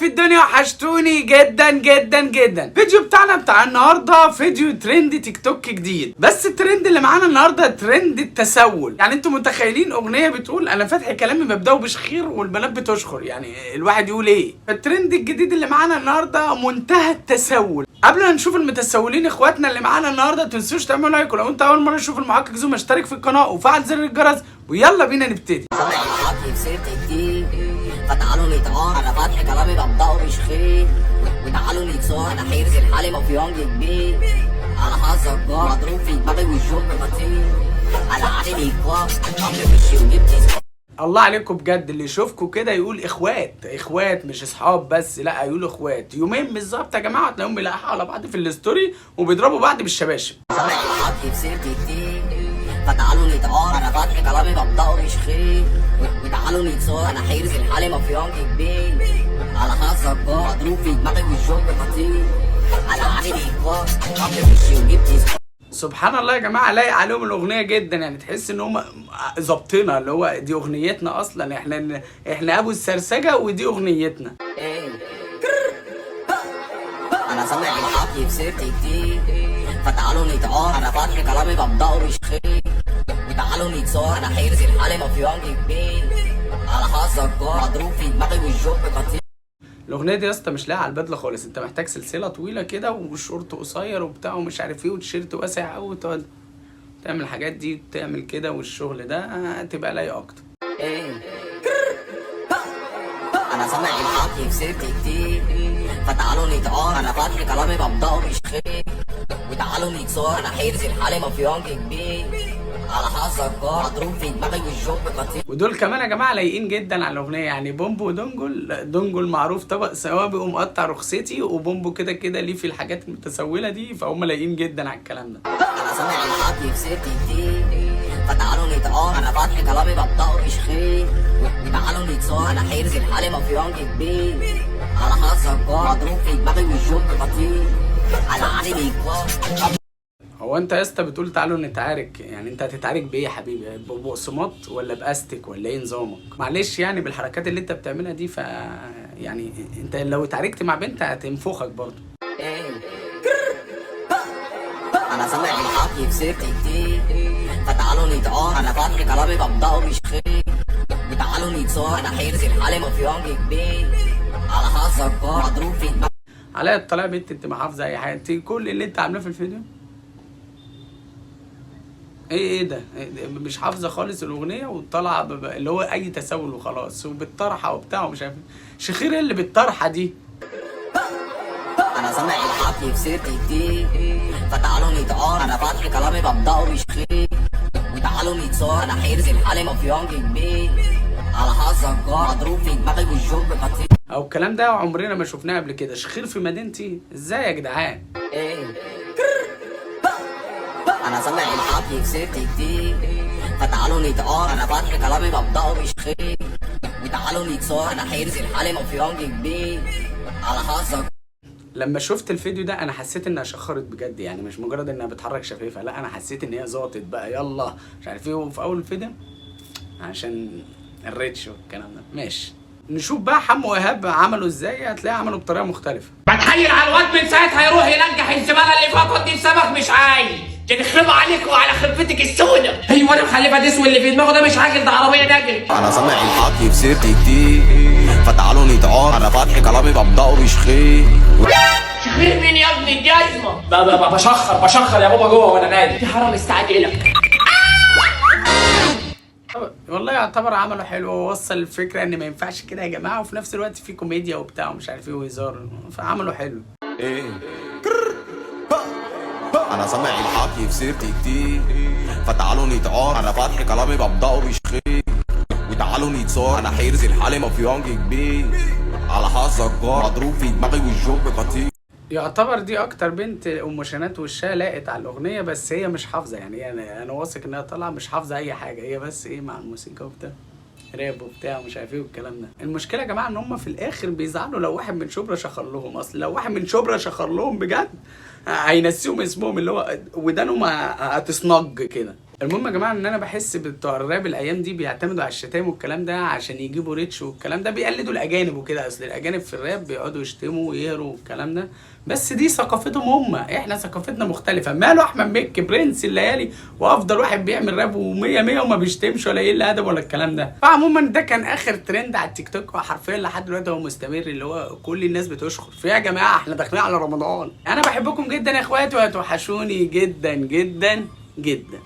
في الدنيا، وحشتوني جدا جدا جدا. الفيديو بتاعنا بتاع النهارده فيديو ترند تيك توك جديد، بس الترند اللي معانا النهارده ترند التسول. يعني انتوا متخيلين اغنيه بتقول انا فاتح كلامي ببداه بشخير والبنات بتشخر، يعني الواحد يقول ايه؟ فالترند الجديد اللي معانا النهارده منتهى التسول. قبل ما نشوف المتسولين اخواتنا اللي معانا النهارده، تنسوش تعملوا لايك، ولو انت اول مره تشوف المحقق زوم اشترك في القناه وفعل زر الجرس، ويلا بينا نبتدي. فتعالوا نتعار انا فاتح كلامي ببدأه بشخير، وتعالوا نتصور انا حيرز الحالي مافيونج كبير، على حظك جار مضروب في دماغي والشرب خطير، على عادي بيكوار عمري في وجبت الله عليكم بجد، اللي يشوفكوا كده يقول اخوات مش اصحاب بس، لا يقولوا اخوات. يومين بالظبط يا جماعه تلاقيهم بيلاحقوا على بعض في الستوري وبيضربوا بعض بالشباشب. سامع الحكي في سيرتي كتير، فتعالوا نتعار انا فاتح كلامي ببدأه بشخير، وتعالوا نتصور انا حيرز الحالي مافيونج كبير، على حظك جار مضروب في دماغي والشرب خطير، على عادي بيكوار عمري في وجبت. سبحان الله يا جماعه، لايق عليهم الاغنيه جدا، يعني تحس ان هم ظابطينها، اللي هو دي اغنيتنا اصلا، احنا ابو السرسجه ودي اغنيتنا. انا سامع الحكي في سيرتي كتير، فتعالوا نتعار انا فاتح كلامي ببدأه بشخير، وتعالوا نتصور انا حيرز الحالي مافيونج كبير، على حظك جار مضروب في دماغي والشرب خطير. الاغنيه دي يا اسطى مش لاقيه على البدله خالص، انت محتاج سلسله طويله كده وشورت قصير وبتاع ومش عارف ايه وتيشيرت واسع قوي، وتقعد تعمل الحاجات دي تعمل كده، والشغل ده هتبقى لايق اكتر. انا سامع الحكي في سيرتي كتير، فتعالوا نتعار انا فاتح كلامي ببدأه بشخير، وتعالوا نتصور انا حيرز الحالي مافيونج كبير، على حظك جار مضروب في دماغي والشرب خطير. ودول كمان يا جماعه لايقين جدا على الاغنيه، يعني بومبو ودونجل. دونجل معروف طبق سوابق ومقطع رخصتي، وبومبو كده كده ليه في الحاجات المتسوله دي، فهم لايقين جدا على الكلام ده. انا سامع الحكي في سيرتي كتير، فتعالوا نتعار انا فاتح كلامي ببدأه بشخير، وتعالوا نتصور انا حيرز الحالي مافيونج كبير، على حظك جار مضروب في دماغي والشرب خطير، على عادي بيكوار. هو انت يا اسطى بتقول تعالوا نتعارك، يعني انت هتتعارك بايه يا حبيبي؟ ببقسماط ولا باستك ولا ايه نظامك؟ معلش يعني بالحركات اللي انت بتعملها دي، يعني انت لو اتعاركت مع بنت هتنفخك برضه. انا سامع الحكي في سيرتي كتير، فتعالوا نتعار انا فاتح كلامي ببدأه بشخير، وتعالوا نتصور انا حيرز الحالي مافيونج كبير، على حظك جار مضروب في دماغي. عليا الطلاق بنت، انت ما حافظه اي حاجه، انت كل اللي انت عاملاه في الفيديو ايه ده؟ مش حافظه خالص الاغنيه، وطالعه اللي هو اي تسول وخلاص، وبالطرحه وبتاع ومش عارف شخير اللي بالطرحه دي. انا سامع الحكي في سيرتي كتير، فتعالوا نتعار انا فاتح كلامي ببدأه بشخير، وتعالوا نتصور انا حيرز الحالي مافيونج كبير، على حظك جار مضروب في دماغي والشرب خطير. او الكلام ده عمرنا ما شفناه قبل كده، شخير في مدينتي ازاي يا جدعان؟ انا سامع الحكي في سيرتي كتير، فتعالوا نتعار انا فاتح كلامي ببدأه بشخير، وتعالوا نتصور انا حيرز الحالي مافيونج كبير، على حظك. لما شفت الفيديو ده انا حسيت انها شخرت بجد، يعني مش مجرد انها بتحرك شفايفها، لا انا حسيت ان هي ظابطت بقى، يلا مش عارف ايه. وفي اول الفيديو عشان الريتش والكلام ده ماشي، نشوف بقى حمو وإيهاب عملوا ازاي، هتلاقي عملوا بطريقه مختلفه. بتحيل على الواد من ساعتها يروح ينجح الزباله اللي فقط دي بسبب مش عايز تخرب عليك وعلى خرفتك السودة. ايوه انا مخلفه تسوي اللي في دماغه ده مش عاجل، ده عربيه نجري. انا سامع الحكي في سيرتي كتير، فتعالوا نتعار انا فاتح كلامي ببدأه بشخير. شخير مين يا ابني الجزمه؟ بشخر يا بابا جوه وانا نايم. في حرام استعجلك. والله يعتبر عمله حلو، ووصل الفكره ان ما ينفعش كده يا جماعه، وفي نفس الوقت في كوميديا وبتاع ومش عارف ايه وهزار، فعمله حلو. انا سامع الحكي في سيرتي كتير، فتعالوا نتعار انا فاتح كلامي ببدأه بشخير، وتعالوا نتصور انا حيرز الحالي مافيونج كبير، على حظك جار مضروب في دماغي والشرب خطير. يعتبر دي اكتر بنت ام شنات وشها لاقت على الاغنيه، بس هي مش حافظه، يعني انا واثق انها طالعه مش حافظه اي حاجه، هي بس ايه مع الموسيقى وبتاع راب وبتاع ومش عارف ايه والكلام ده. المشكله يا جماعه ان هم في الاخر بيزعلوا لو واحد من شبرا شخر لهم، اصل لو واحد من شبرا شخر لهم بجد هينسيهم اسمهم، اللي هو ودانهم هتصنج كده. المهم يا جماعه ان انا بحس بتوع الراب الايام دي بيعتمدوا على الشتايم والكلام ده عشان يجيبوا ريتش والكلام ده، بيقلدوا الاجانب وكده. اصل الاجانب في الراب بيقعدوا يشتموا ويهروا والكلام ده، بس دي ثقافتهم هم، احنا ثقافتنا مختلفه. ماله احمد مكي برنس الليالي وافضل واحد بيعمل راب ومية مية وما بيشتمش ولا يقل ادب ولا الكلام ده. فعموما ده كان اخر ترند على التيك توك، وحرفيا لحد دلوقتي هو مستمر، اللي هو كل الناس بتشكر فيه. يا جماعه احنا داخلين على رمضان. انا بحبكم جدا يا اخواتي وهتوحشوني جدا جدا جدا.